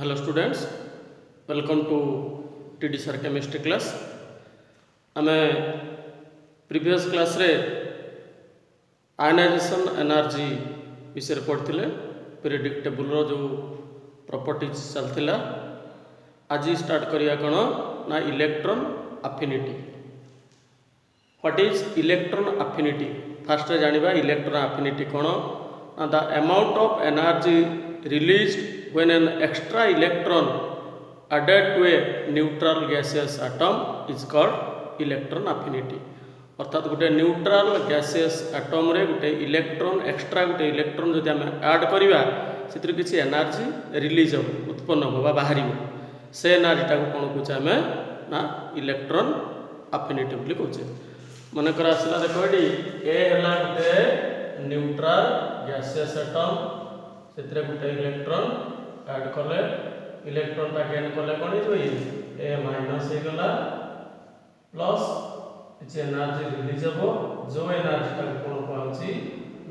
Hello students, welcome to TD Sir Chemistry class. आमे previous class रे ionization energy विषय पढ़ते पीरियडिक टेबल रो जो प्रॉपर्टीज चलता आज स्टार्ट करिया कौन ना electron affinity. What is electron affinity? First जानिबा इलेक्ट्रॉन अफिनिटी कौन. The amount of energy released when an extra electron added to a neutral gaseous atom is called electron affinity. अर्थात गोटे न्यूट्रल गैसियस आटम रे गोटे electron extra गोटे electron जदि आम add करवा से किसी एनर्जी रिलीज हो उत्पन्न हो बाहर से एनर्जीटा को कौन कहे आम ना इलेक्ट्रॉन अफिनिटी बोली कहे. मनकर आसला देख ये ए है गोटे न्यूट्रल गैसियस आटम से गोटे इलेक्ट्रॉन ऐड कले इलेक्ट्रॉन टा गेन कले कौन हो ए माइनस हो गला प्लस किसी एनर्जी रिलीज हो जो एनर्जी टा कौन कहछि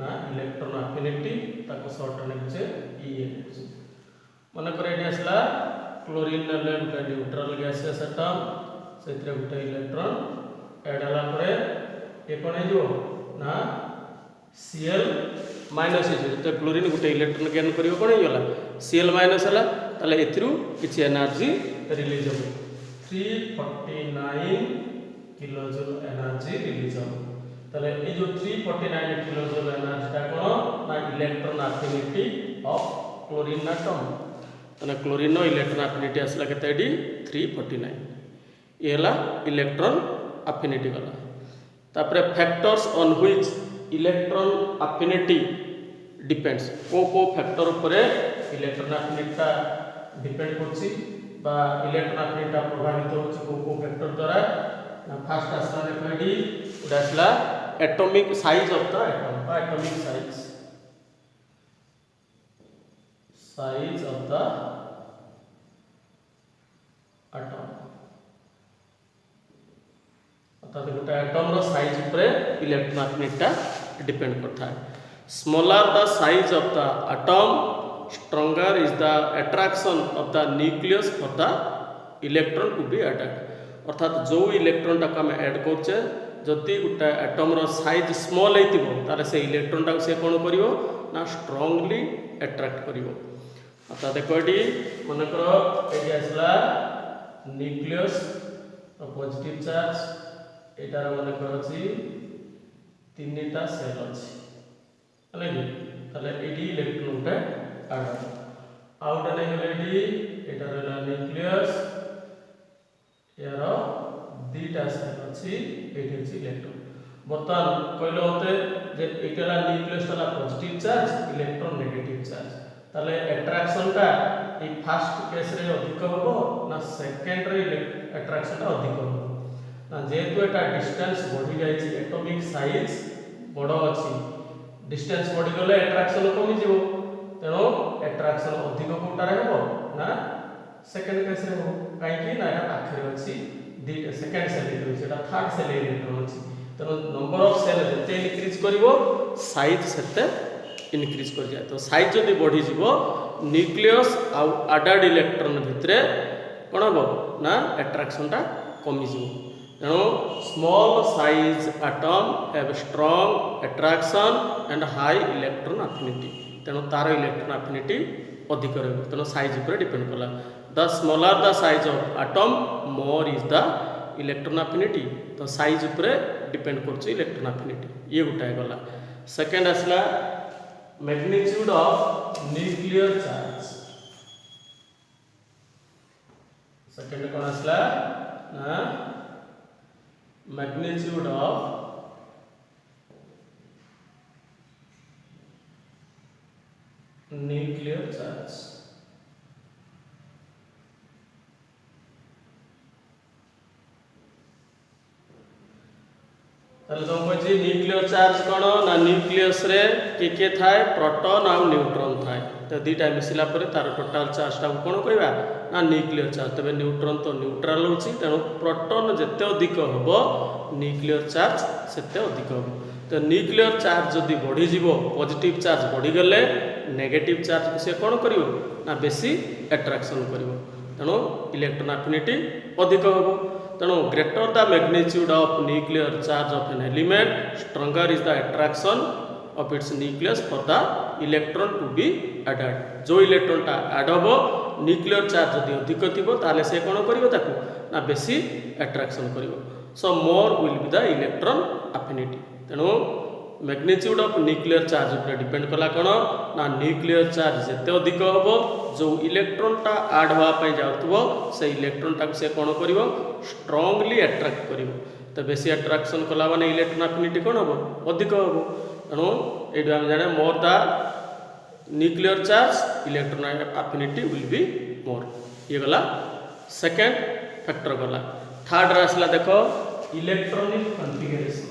ना इलेक्ट्रॉन अफिनिटी ताको शॉर्ट लिखछे ई. मन करे एडी आसला क्लोरीन नेले गोटे न्यूट्रल गैसियस एटम से गोटे इलेक्ट्रॉन ऐड हला परे ए कौन हो ना Cl माइनस जो क्लोरीन गोटे इलेक्ट्रॉन गेन करियो कोन होइला Cl माइनस हला ताले एथिरु किछि एनर्जी रिलीज हो 349 किलो जूल एनर्जी रिलीज हो. ताले ए जो 349 किलो जूल एनर्जी ता कोन ना electron affinity of chlorine atom. ताले क्लोरीन नो इलेक्ट्रॉन अफिनिटी असला केते एडी 349 ये हला इलेक्ट्रॉन अफिनिटी वाला. तापरे factors on which electron affinity depends को फैक्टर उपरे इलेक्ट्रॉन अफिनिटी डिपेंड करछि बा इलेक्ट्रॉन अफिनिटी प्रभावित होछि को फैक्टर द्वारा. फर्स्ट आसला देखो एडी उडा आसला atomic size of the atom बा atomic size of the atom. अर्थात गोटे एटम रो साइज उपरे इलेक्ट्रॉन अफिनिटी डिपेंड करता है. Smaller the size of the atom stronger is the attraction of the nucleus for the electron to be added. अर्थात जो electron टाक आम ऐड करछे जदि गोटे एटम रो साइज स्मॉल होइतिबो तारे से इलेक्ट्रॉन टाक से कोन करिवो ना स्ट्रांगली अट्रैक्ट करिवो. अर्थात देखो एडी मन करो एडी आसला न्यूक्लियस पॉजिटिव चार्ज एटार मन करछि तीनटा सेल अछि हले कि तले एडी इलेक्ट्रॉन उठे आड आउट नै हले एटा रहला न्यूक्लियस यार दुटा सेल अछि एटी अछि इलेक्ट्रॉन. बर्तमान कहलो होते जे एटाला न्यूक्लियस वाला positive charge electron negative charge तले अट्रैक्शन टा ई फर्स्ट केस रे अधिक होबो ना सेकंड रे अट्रैक्शन टा अधिक होबो ना जेहेतु एटा डिस्टेंस बढ़ी जायछि एटॉमिक साइज बड़ अछि डिस्टेंस बढ़ी गले अट्रैक्शन कमी जीवो तेनो अट्रैक्शन अधिक कोटारे हेबो ना सेकंड केस रे हो काई कि ना एटा पाखरे अछि दी सेकंड सेल रे सेटा थर्ड सेल रे अछि तेनो नंबर ऑफ सेल जते इंक्रीज करिवो साइज सेते इंक्रीज कर जाय. तो साइज जदी बढ़ी जीवो न्यूक्लियस आ एडेड इलेक्ट्रॉन भितरे कोन हो ना अट्रैक्शन टा कमी जीवो. तेणु small size atom have strong attraction and high electron affinity. तेणु तार इलेक्ट्रॉन अफिनिटी अधिक रहबो. तेणु साइज ऊपर डिपेंड कला. The smaller the size of atom more is the electron affinity. तो साइज ऊपर डिपेंड करछि इलेक्ट्रॉन अफिनिटी. ये गोटा गला. सेकंड आसला magnitude of nuclear charge. Second कोन आसला ना magnitude of nuclear charge. ताले तुम कहछि न्यूक्लियर चार्ज कोन ना न्यूक्लियस रे के थाए प्रोटॉन आ न्यूट्रॉन थाए. तो दुटा मिसिला परे तार टोटल चार्ज टा कोन कहबा ना न्यूक्लियर चार्ज. तबे न्यूट्रॉन तो न्यूट्रल होछि तेणु प्रोटॉन जते अधिक होबो न्यूक्लियर चार्ज सेते अधिक होबो. तो न्यूक्लियर चार्ज जदि बढ़ी जीवो पॉजिटिव चार्ज बढ़ी गले नेगेटिव चार्ज को से कौन करिवो ना बेसी अट्रैक्शन करिवो तेणु इलेक्ट्रॉन एफिनिटी अधिक होबो तेणु greater the magnitude of nuclear charge of an element stronger is the attraction of its nucleus for the electron to be added जो इलेक्ट्रॉन टा ऐड होबो न्यूक्लियर चार्ज यदि अधिक थिबो ताले से कौन करिवो ताकू ना बेसी अट्रैक्शन करिवो so more will be the electron affinity तेणु मैग्नीट्यूड ऑफ न्यूक्लियर चार्ज पर डिपेंड कला कौन ना न्यूक्लियर चार्ज जिते अधिक हम जो इलेक्ट्रॉन टा ऐड होगापाई जाऊँ से इलेक्ट्रॉन टाक से कौन कर स्ट्रांगली अट्रैक्ट कर तो बेसी अट्रैक्शन कला माने इलेक्ट्रॉन एफिनिटी कौन हम अधिक हम तेणु ये आम जाने more the nuclear charge electron affinity will be more ये गला सेकेंड फैक्टर गला थर्ड आसला देख इलेक्ट्रॉनिक कॉन्फ़िगरेशन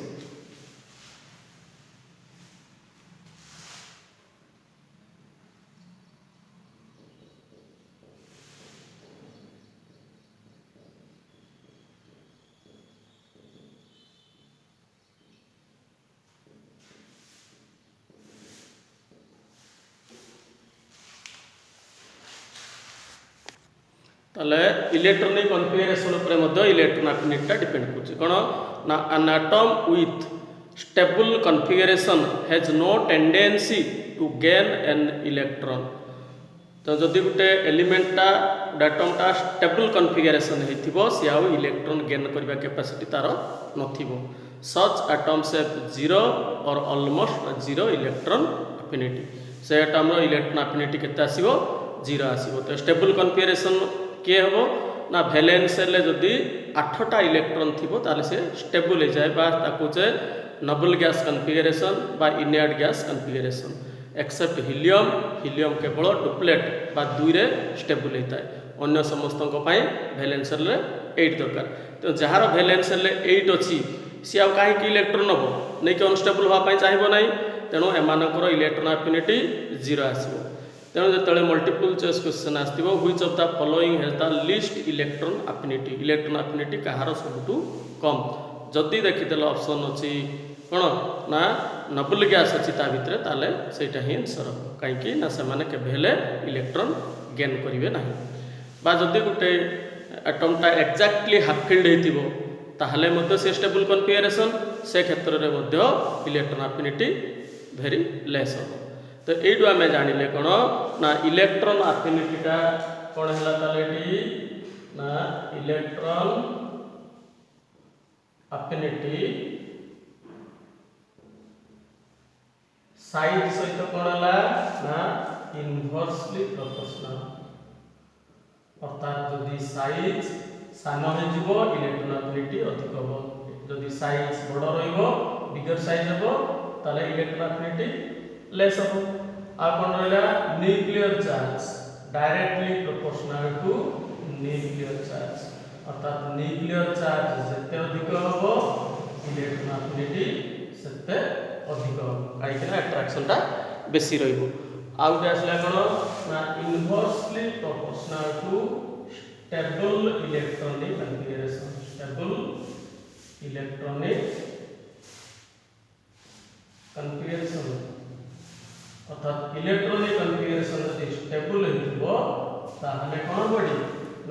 ताले इलेक्ट्रॉनिक कॉन्फ़िगरेशन उपर इलेक्ट्रॉन एफिनिटी डिपेंड कर कौन ना an atom with stable configuration has no tendency to gain an electron तो जदि गोटे एलिमेंटा एटमटा स्टेबल कॉन्फ़िगरेशन होइथिबो से आउ इलेक्ट्रॉन गेन करबा कैपेसिटी तार नथिबो सच एटम्स हैव जीरो और ऑलमोस्ट जीरो इलेक्ट्रॉन एफिनिटी से एटम रो इलेक्ट्रॉन एफिनिटी केते आसीबो जीरो आसीबो तो स्टेबल कॉन्फ़िगरेशन किए हम ना भैलेंस सेल जदि 8टा इलेक्ट्रॉन थी ताले से स्टेबल हो जाए बाचे नोबल गैस कॉन्फ़िगरेशन बा inert gas configuration except helium helium केवल डुप्लेट बा 2 रे स्टेबल होता है अन्य समस्त भैलेंस सेल 8 दरकार तो जार भैलेंस सेल 8 अच्छी सी आउ कहीं इलेक्ट्रॉन नब नहीं कि अनस्टेबल हाँपाई चाहिए ना तेणु एमानकर इलेक्ट्रॉन एफिनिटी जीरो आसो तेणु जो मल्टीपल चॉइस क्वेश्चन आसो which of the following has the least electron affinity कहार सबुठू कम जदि देखीदेल ऑप्शन अच्छी कौन ना नोबल गैस अच्छी ता भितर ताले सेटा ही आंसर कहीं ना से माने केबे इलेक्ट्रॉन गेन करेंगे ना बा जदि गोटे एटमटा एक्जाक्टली हाफ फिल्ड होइतिबो ताहले मध्य से स्टेबल कॉन्फ़िगरेशन से क्षेत्र में मध्य इलेक्ट्रॉन एफिनिटी वेरी लेस हो तो यू आम जानिले कौन ना इलेक्ट्रॉन एफिनिटीटा कौन है ताले ना इलेक्ट्रॉन एफिनिटी साइज सहित कौन है ना इनवर्सली प्रोपोर्शनल अर्थात जदि साइज सान हो इलेक्ट्रॉन एफिनिटी अधिक हम जदि साइज बड़ रिगर साइज हम ताले इलेक्ट्रॉन एफिनिटी लेस हम आ कौन रहा nuclear charge directly proportional to nuclear charge अर्थात न्यूक्लियर चार्ज जिते अधिक हम इलेक्ट्रॉन एफिनिटी सेते अधिक हम कहीं अट्रैक्शनटा बेसी रहा कौन ना inversely proportional to stable electronic configuration stable electronic configuration अर्थात इलेक्ट्रॉनिक कॉन्फ़िगरेशन यदि स्टेबल हो कौन बढ़ी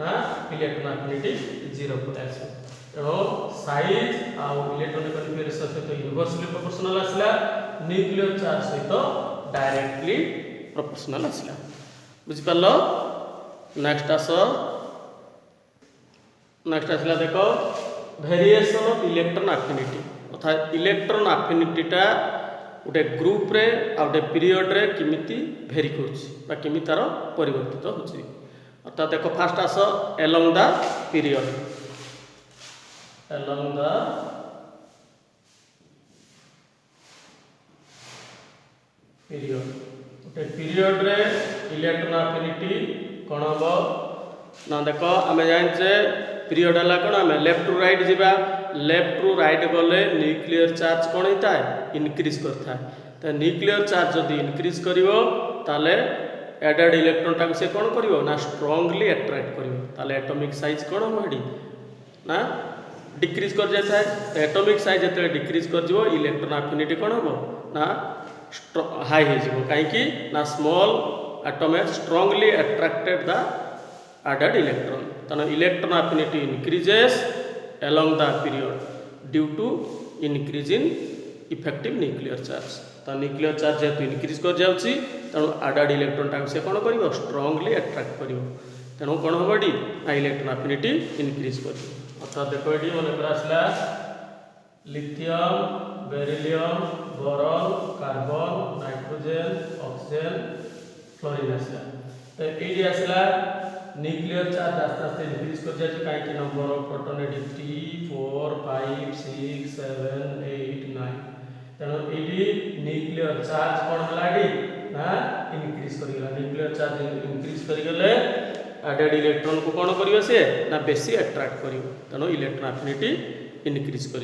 ना इलेक्ट्रॉन एफिनिटी जीरो को आसो तेणु साइज आउ इलेक्ट्रॉनिक कॉन्फ़िगरेशन सहित इनवर्सली प्रोपोर्शनल आसला न्यूक्लियर चार्ज सहित डायरेक्टली प्रोपोर्शनल आसला बुझिपार नेक्स्ट आसला देख वेरिएशन ऑफ इलेक्ट्रॉन एफिनिटी अर्थात इलेक्ट्रॉन एफिनिटीटा गोटे ग्रुप रे आ गोटे पीरियड रे किमिति भेरी कर किमी तार परिवर्तित होची अर्थात देख first as along the period गोटे पीरियड रे इलेक्ट्रॉन एफिनिटी कौन हम ना देख आम जाने पीरियड है कौन आम लेफ्ट टू राइट जावा लेफ्ट टू राइट गले न्यूक्लियर चार्ज कौन होता है इनक्रीज करता है तो न्यूक्लियर चार्ज जदि इनक्रीज करें एडेड इलेक्ट्रॉन टाक से कौन कर ना स्ट्रांगली अट्रैक्ट कर एटॉमिक साइज कौन हम हेडी ना डिक्रीज कर जाए तो एटॉमिक साइज जो डिक्रीज कर इलेक्ट्रॉन एफिनिटी कौन हम ना हाई हो कहीं ना small atom has strongly attracted the added electron तेणु electron affinity increases along the period due to increase in effective nuclear charge तो न्यूक्लियर चार्ज जेहेतु इनक्रीज कर जाउची तेणु added electron टाइम से कौन करिवो स्ट्रांगली अट्रैक्ट करिवो तेणु कौन होबडी ना इलेक्ट्रॉन affinity इंक्रीज करिवो अर्थात देखो एडी मन कर आसला lithium beryllium boron carbon nitrogen oxygen fluorine आसला तो एडी आसला न्यूक्लियर चार्ज आस्ते आस्ते इंक्रीज कर जाए कहीं नंबर ऑफ प्रोटॉन एटी 3 4 5 6 7 8 9 तेणु ये न्यूक्लियर चार्ज कौन है ना इंक्रीज करेगा न्यूक्लियर चार्ज इंक्रीज करगले एडेड इलेक्ट्रॉन को कौन कर सी ना बेसी अट्रैक्ट कर तेणु इलेक्ट्रॉन एफिनिटी इंक्रीज कर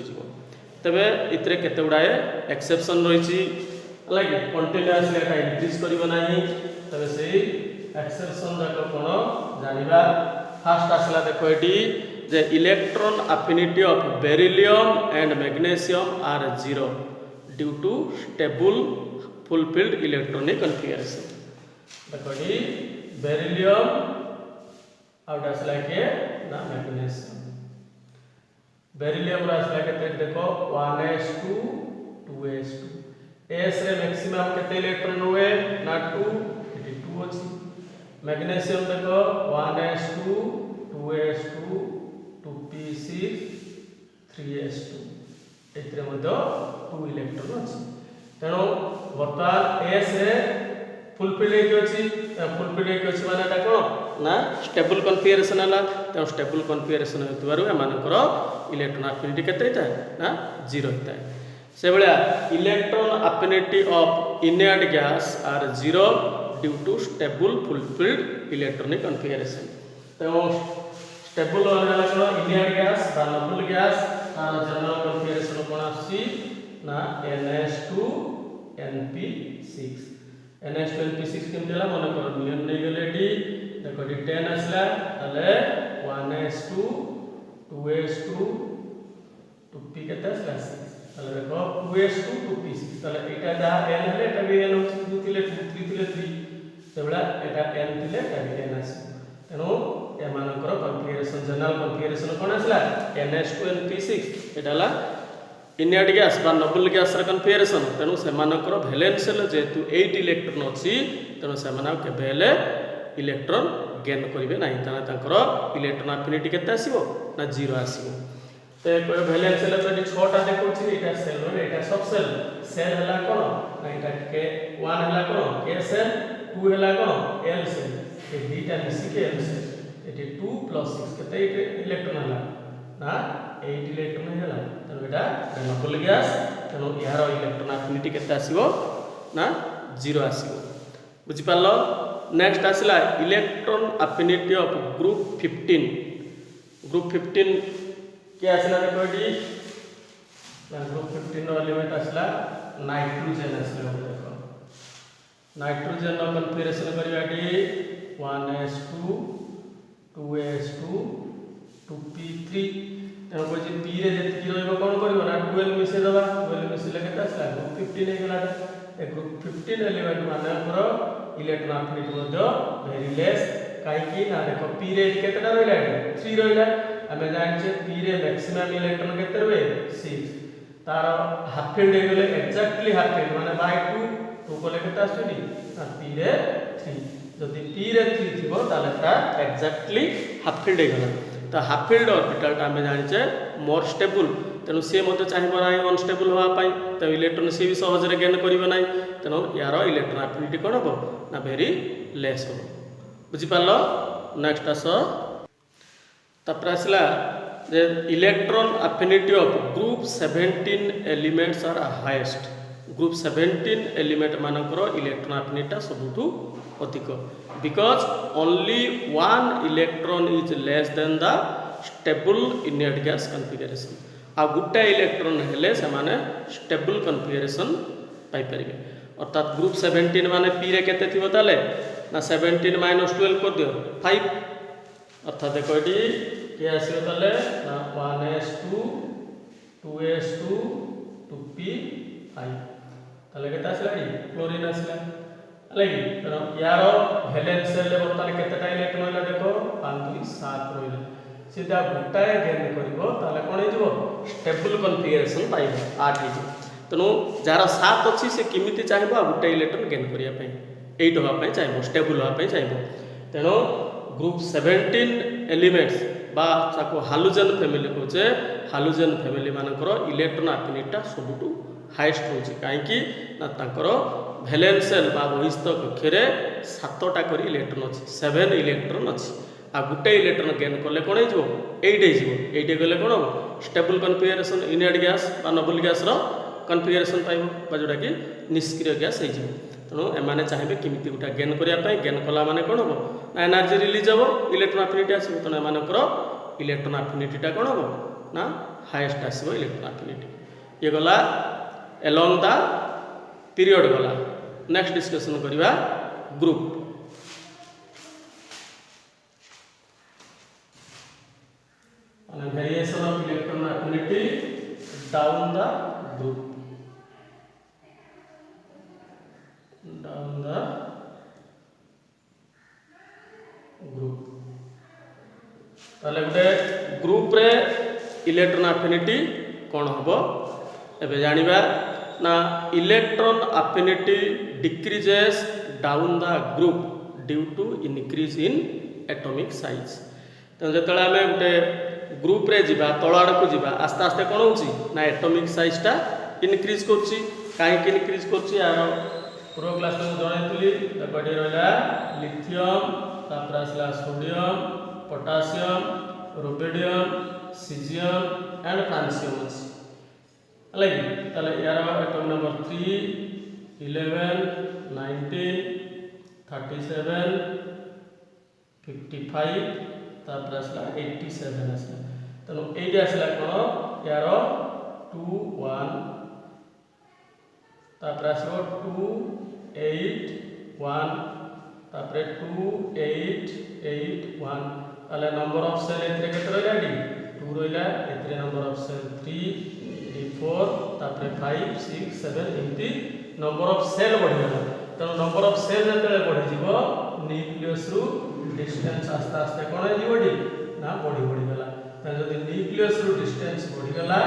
तेरे इतने केते गुड़ाए एक्सेप्शन रही है कंटिन्यूअसली इंक्रीज करना तेरे से एक्सेप्शन जाक कौन जानिबा फास्ट आसला देखो ये जे electron affinity of beryllium and magnesium are 0 due to stable fulfilled electronic configuration देखो ये बेरिलियम आउट आसला के ना मैग्नीशियम बेरिलियम आसला के देखो 1s2 2s2 s रे मैक्सिमम केते इलेक्ट्रॉन हुए ना 2 ये 2 अछि मैग्नीशियम देखो 1s2 2s2 2p6 3s2 एतरे मध्य 2 इलेक्ट्रॉन अछि तेणु वर्तमान s रे फुलफिल माने एटा कोन ना स्टेबल कन्फिगरेशन हला तेणु स्टेबल कन्फिगरेशन हेतुवारु एमानकर इलेक्ट्रॉन एफिनिटी केते होता है ना 0 होता है से बेला electron affinity of inert gas are 0 due to stable fulfilled electronic configuration तेणु स्टेबल वाला कोन इनर्ट गैस बा नोबल गैस तार जनरल कन्फिगरेशन कोन आसी ना ns2 np6 ns2 np6 केमतेला मन कर नियम नै गेले डी देखो डी 10 आसला तले 1s2 2s2 2p केते आसला तले देखो 2s2 2p6 तले एटा दा n हले एटा भी n होछि 2 थिले 2 3 थिले 3 तेबला एटा n थिले एटा भी n आसी तेनो एमानकर कन्फिगरेशन जनरल कन्फिगरेशन कोन आसला ns2 np6 एटाला इनर्ट गैस बा नोबल गैस रे कन्फिगरेशन तेनु सेमानकर वैलेंस ले जेतु 8 इलेक्ट्रॉन अछि तेनु सेमाना केबेले इलेक्ट्रॉन गेन करिवे नाही ताना तांकर इलेक्ट्रॉन एफिनिटी केते आसीबो ना 0 आसीबो ते वैलेंस ले तो 6 टा देखौछि एटा सेल रो एटा सब सेल सेल हला कोन ना एटा के 1 हला कोन के सेल 2 हला कोन l सेल ए दुटा मिसी के l सेल एटी 2 + 6 केते इलेक्ट्रॉन हला ना 8 इलेक्ट्रॉन हला तेनु एटा नोबल गैस तेनु यार इलेक्ट्रॉन एफिनिटी केते आसीबो ना 0 आसीबो बुझि पालो नेक्स्ट आसला इलेक्ट्रॉन एफिनिटी ऑफ ग्रुप 15 के आसला देखो डी ग्रुप 15 रो एलिमेंट आसला नाइट्रोजन आसला देखो नाइट्रोजन रो कन्फिगरेशन करिया डी 1s2 2s2 2p3 तेणु कह पी रे जेतिकी रहइबो कोन करबो ना 12 मिसे दबा 12 मिसले केते आसला ग्रुप 15 हे गेला ए ग्रुप 15 एलिमेंट मानकर इलेक्ट्रॉन एफिनिटी मध्ये वेरी लेस काई की ना देखो पी रे केतेटा रहइला 3 रहइला हमें जानछे पी रे मैक्सिमम इलेक्ट्रॉन केते रहबे 6 तार हाफ फील्ड हे गेले एक्जेक्टली हाफ फील्ड माने बाय 2 कोले केते आसुनी ना पी रे 3 जदि पी रे 3 थिबो ताले ता एक्जेक्टली हाफ फील्ड हे गेला तो हाफ फील्ड ऑर्बिटल टा हमें जानिचे मोर स्टेबल तेणु सी मते चाहिबो नाही अनस्टेबल होवा पाई तो इलेक्ट्रॉन सी भी सहज रे गेन करिवो नाही तेणु यार इलेक्ट्रॉन एफिनिटी कोन हो ना वेरी लेस हो बुझि पालो नेक्स्ट आस तपर आसला जे electron affinity of group 17 elements are highest group 17 element मानकर इलेक्ट्रॉन एफिनिटी सबुठू अधिक because only one electron is less than the stable inert gas configuration आ गुटा इलेक्ट्रॉन हेले से माने स्टेबल कन्फिगरेशन पाई परिबे अर्थात ग्रुप 17 माने पी रे केते थिबो ताले ना 17 - 12 कर दियो 5 अर्थात देखो एटी के आसीबो ताले ना 1s2 2s2 2p5 ताले केते आसला क्लोरीन आसला हला कि तेणु यार भैलेंस सेल बर्तमान केतेटा इलेक्ट्रॉन रहा देखो 5 2 7 रहा सी गोटाए गेन कर कौन हो स्टेबल कन्फिगरेशन पाइब 8 हो तेणु जार 7 अच्छी से किमिति चाहिए गोटे इलेक्ट्रॉन गेन करने एट हाँपाई चाहिए स्टेबल हाँपाई चाहिए तेणु ग्रुप 17 एलिमेंट्स बा हालुजेन फैमिली कहे हालुजेन फैमिली मानकर इलेक्ट्रॉन एफिनिटीटा सबुठू हाइएस्ट होची कहीं भैलेंस सेल बा बहिस्थ कक्ष 7टा कर इलेक्ट्रॉन अच्छी 7 इलेक्ट्रॉन अच्छी आ गोटे इलेक्ट्रॉन गेन कले कौन हो 8 गले कौन हम स्टेबल कन्फिगरेशन इनर्ट गैस बा नोबल गैस कन्फिगरेशन पाइब जोटा कि निष्क्रिय गैस हो तेणु एम चाहिए किमिति गोटा गेन करने गेन कला माने कौन हम ना एनर्जी रिलीज हम इलेक्ट्रॉन एफिनिटी आसो तेणु एम इलेक्ट्रॉन एफिनिटीटा कौन हम ना हाइएस्ट आसो इलेक्ट्रॉन एफिनिटी ये गला एलोंग द पीरियड गला नेक्स्ट डिस्कशन करवा group variation of electron affinity down the group ताले गोटे ग्रुप रे इलेक्ट्रॉन एफिनिटी कौन हम एबे जानिबा ना electron affinity decreases down the group due to increase in atomic size तो जो आम गोटे ग्रुप रे जिबा तल आड़ को जिबा आस्ते आस्ते कौन हो एटॉमिक साइजटा इनक्रीज करुच्ची कहीं इनक्रीज करुच्ची यार पूर्व क्लास में जनईली देखिए रहा लिथियम तापर आसला sodium potassium rubidium caesium and francium अच्छी है यार एटम नंबर 3 11 19 37 55 तापर आसला 87 आसला तेणु ये आसला कौन यार 2 1 तापर आसो 2 8 1 तापर 2 8 8 1 ताले नंबर ऑफ सेल एथरे केते रहला डी 2 रहला एथरे नंबर ऑफ सेल 3 4 तापर 5 6 7 एमती नंबर ऑफ सेल बढ़ी गला तेणु नंबर ऑफ सेल जते बढ़ी जीवो न्यूक्लियस रु डिस्टेंस आस्ते आस्ते कौन है ना बढ़ी बढ़ी गला जब न्यूक्लियस रु डिस्टेंस बढ़ी गला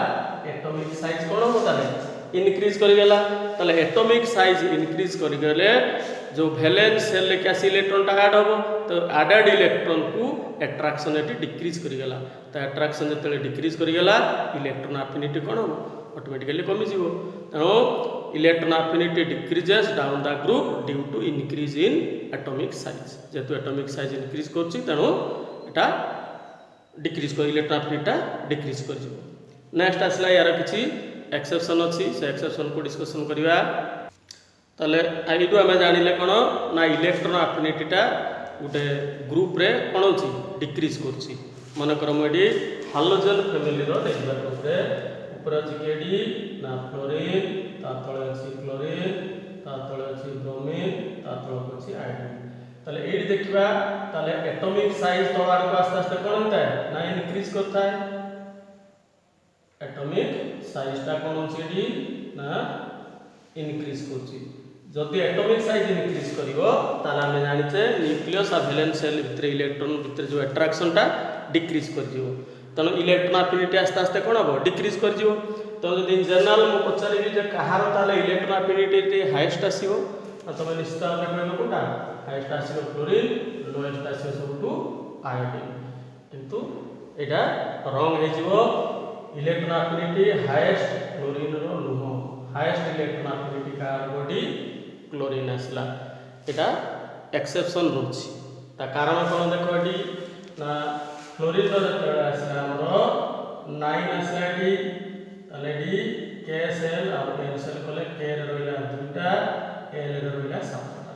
एटॉमिक साइज कौन हम ताले इनक्रीज करी गला ताले एटॉमिक साइज इनक्रीज करी गले जो वैलेंस सेल ले कैसी इलेक्ट्रॉन टा ऐड होबो तो एडेड इलेक्ट्रॉन को अट्रैक्शन एटी डिक्रीज करी गला तो अट्रैक्शन जते डिक्रीज करी गला इलेक्ट्रॉन एफिनिटी कौन हम ऑटोमेटिकली कमी जीवो तेणु electron affinity decreases down the group due to increase in atomic size जेतु एटॉमिक साइज इंक्रीज करछि तेणु एटा डिक्रीज कर इलेक्ट्रॉन एफिनिटीटा डिक्रीज कर जीवो नेक्स्ट आसला यार किछि एक्सेप्शन अच्छी से एक्सेप्शन को डिस्कशन करवा ताले आइडु आमे जानिले कोन ना इलेक्ट्रॉन एफिनिटीटा गोटे ग्रुप रे कोन होछि डिक्रीज करछि मन कर मोडी हालोजन फैमिली रो देखबा ग्रुप रे ऊपर अछि केडी ना फ्लोरीन ता तळे अछि क्लोरीन ता तळे अछि ब्रोमीन ता तळे अछि आयोडीन ताले एडी देखबा ताले एटॉमिक साइज तळार को आस्ते आस्ते कोन होता है ना इंक्रीज करता है एटॉमिक साइजटा कोन होछि एडी ना इंक्रीज करछि जदि एटॉमिक साइज इंक्रीज करिवो ताला हम जानिछे न्यूक्लियस आ वैलेंस सेल भितर इलेक्ट्रॉन भितर जो अट्रैक्शनटा डिक्रीज कर जिवो तेणु इलेक्ट्रॉन एफिनिटी आस्ते आस्ते कौन हम डिक्रीज कर जीवो तो जब इन जनरल मुझे पचारि जे कहार ताले इलेक्ट्रॉन एफिनिटी हाईएस्ट आसीबो तुम निश्चित भाव कहबो कोटा हाईएस्ट आसीबो क्लोरीन लोएस्ट आसीबो सबटू आयोडीन किंतु एटा रंग हे जीवो इलेक्ट्रॉन एफिनिटी हाईएस्ट क्लोरीन रो नुह हाईएस्ट इलेक्ट्रॉन एफिनिटी कार बॉडी क्लोरीन आसला एटा एक्सेप्शन रोची ता कारण कोन देखो एटी ना क्लोरीन रो जते आसला हमरो 9 आसला एटी ताले डी के सेल और एल सेल कोले के रे रोइला दुटा एल रे रोइला सातटा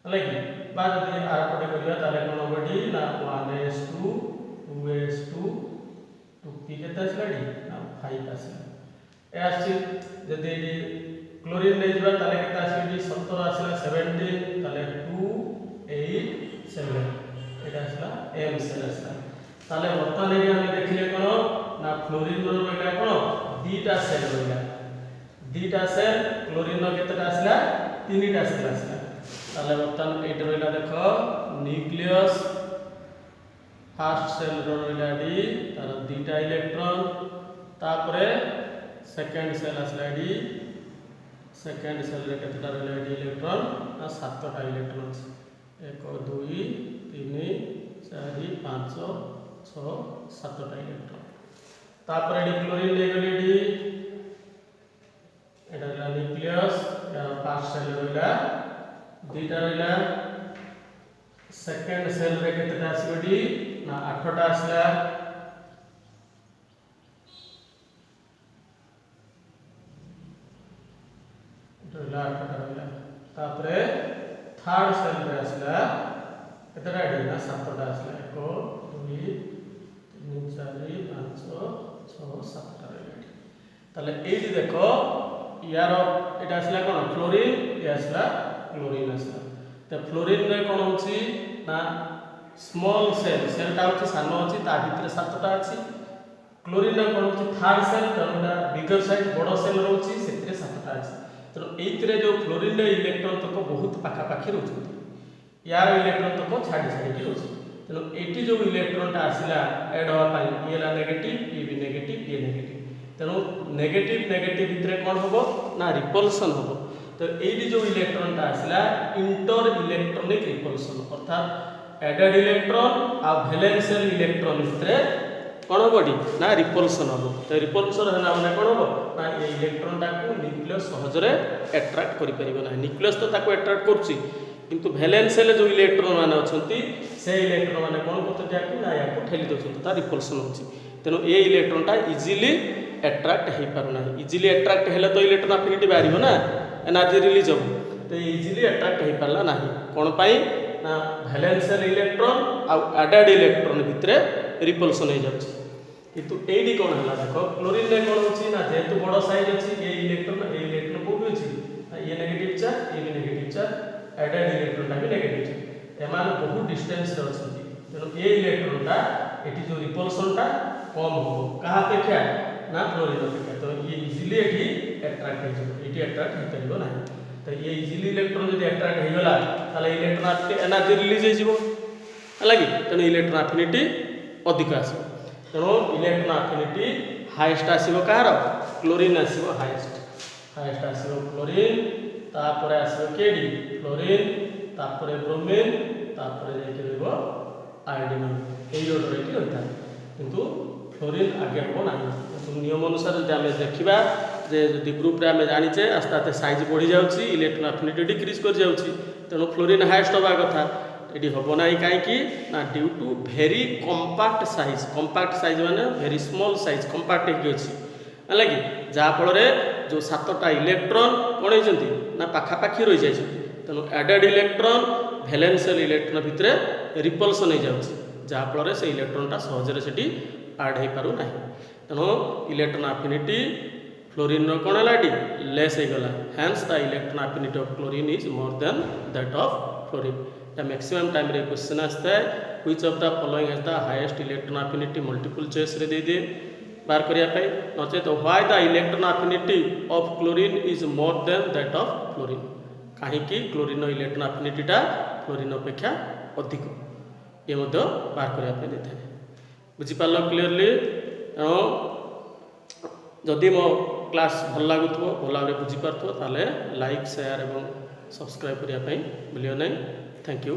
ताले कि बाद जदि आर पटे करिया ताले कोन बडी ना 1s2 2s2 2p केता आसला डी ना 5 आसला ए आसी जदि क्लोरीन नै जिबा ताले केता आसी डी 17 आसला 17 ताले 2 8 7 एटा आसला एम सेल आसला ताले वर्तमान हम देखिले कोन ना फ्लोरीन रो रोइला कोन दीटा सेल रोइला दुईटा सेल क्लोरीन केतेटा आसला तीनटा सेल आसला ताले बर्तमान एटा रहिला देख न्यूक्लियस फर्स्ट सेल रहिला डी तार दुईटा इलेक्ट्रॉन तापरे सेकंड सेल आसला डी सेकंड सेल रे केतेटा रहिला डी इलेक्ट्रॉन ना 7टा इलेक्ट्रॉन अछि 1 2 3 4 5 6 7टा इलेक्ट्रॉन तापरे डी क्लोरीन ले गेली डी एटा रहिला न्यूक्लियस यार फर्स्ट सेल रहिला दुईटा रहिला सेकंड सेल रे केतेटा आसीबो डी ना 8टा आसला रहिला 8टा रहिला तापरे थर्ड सेल रे आसला केतेटा डी ना 7टा आसला 1 2 3 4 5 6 7टा रहिला ताले एडी देखो यार एटा आसला कोन फ्लोरीन ए आसला क्लोरीन आसला तो फ्लोरीन रे कोन होची ना स्मॉल सेल सेलटा होची सानो होची ता भितर 7टा अछि क्लोरीन रे कोन होची थर्ड सेल तोटा बिगर साइज बडो सेल रहउची सेतरे 7टा अछि तो एइतरे जो फ्लोरीन रे इलेक्ट्रॉन तक बहुत पाखा पाखी रहउची यार इलेक्ट्रॉन तक छाडी छाडी की रहउची तो एटी जो इलेक्ट्रॉन टा आसिला ऐड होवा पाई एला नेगेटिव ए भी नेगेटिव ए नेगेटिव तेणु नेगेटिव नेगेटिव भितर कौन हम ना रिपल्सन हम तो ये जो इलेक्ट्रॉन टा आसला इंटर इलेक्ट्रॉनिक रिपल्सन अर्थात एडेड इलेक्ट्रॉन आ वैलेंशियल इलेक्ट्रॉन भितर कौन हम ना रिपल्सन हम तो रिपल्सन है माने कौन हम ना ये इलेक्ट्रॉन टा को न्यूक्लियस सहजरे अट्रैक्ट करि परिबो ना न्यूक्लियस तो ताको अट्रैक्ट करछि किंतु वैलेंशियल जो इलेक्ट्रॉन माने अछंती से इलेक्ट्रॉन माने कौन करते जाकि ना या को ठेली दोछंती ता रिपल्सन होछि तेणु ये इलेक्ट्रॉन टा इजीली अट्रैक्ट हो पारना इजीली अट्रैक्ट हेले तो इलेक्ट्रॉन अफिनिटी बाहर ना एनर्जी रिलीज हो तो इजीली अट्रैक्ट हो पारला ना कौन पाई ना वैलेंशियल इलेक्ट्रॉन आ एडेड इलेक्ट्रॉन भितर रिपल्सन हो जाउछि किंतु एडी कौन है देखो क्लोरीन रे कौन होछि ना जेतु बड़ साइज अछि ए इलेक्ट्रॉन को भी अछि ये नेगेटिव चार्ज ये भी नेगेटिव चार्ज एडेड इलेक्ट्रॉन टा भी नेगेटिव चार्ज एमान बहुत डिस्टेंस रे अछि तेणु ए इलेक्ट्रॉन टा एटी जो रिपल्सन टा कम हो कहा अपेक्षा ना क्लोरीन अपेक्षा तो ये इजीली एटी अट्रैक्ट हो जाए एटी अट्रैक्ट हो परिबो ना तो ये इजीली इलेक्ट्रॉन जदि अट्रैक्ट हो गला ताले इलेक्ट्रॉन एनर्जी रिलीज हो जिवो हलागी तेणु इलेक्ट्रॉन अफिनिटी अधिक आसीबो तेणु इलेक्ट्रॉन अफिनिटी हाईएस्ट आसीबो कार क्लोरीन आसीबो हाईएस्ट आसीबो क्लोरीन तापर आसीबो केडी फ्लोरीन तापर ब्रोमीन तापर जाके रहबो आयोडीन एई ऑर्डर एटी होता किंतु फ्लोरीन आगे हम ना तो नियम अनुसार जब आम देखा जे यदि ग्रुप रे आम जाचे आस्ते आस्ते साइज बढ़ी जाऊँगी इलेक्ट्रॉन अफिनिटी डिक्रीज कर जाऊँगी तेणु फ्लोरीन हाएस्ट हवा कथा ये हम ना कहीं ना due to very compact size माने भेरी स्मॉल साइज कंपैक्ट अच्छी है कि जहाँफल जो 7टा इलेक्ट्रॉन कौन होती ना पाखापाखी रही जाए तेणु एडेड इलेक्ट्रॉन वैलेंशियल इलेक्ट्रॉन भितर रिपल्सन हो जाऊँगी जहाँफल से इलेक्ट्रॉनटा सहजरे से आड हो पार ना तेणु इलेक्ट्रॉन अफिनिटी फ्लोरीन कौन है लेस हो गला hence the electron affinity of chlorine is more than that of fluorine maximum time रे क्वेश्चन आता है which of the following has the highest electron affinity multiple choice रे दे दिए बार करने नचेत why the electron affinity of chlorine is more than that of fluorine कहीं क्लोरीन इलेक्ट्रॉन अफिनिटीटा फ्लोरीन अपेक्षा अधिक ये बार करने दे था बुझीपार क्लीयरली तेणु जदि मो क्लास भल लगुव भल भाव बुझीपार ताले लाइक शेयर और सब्सक्राइब करने भूलियो नहीं थैंक यू।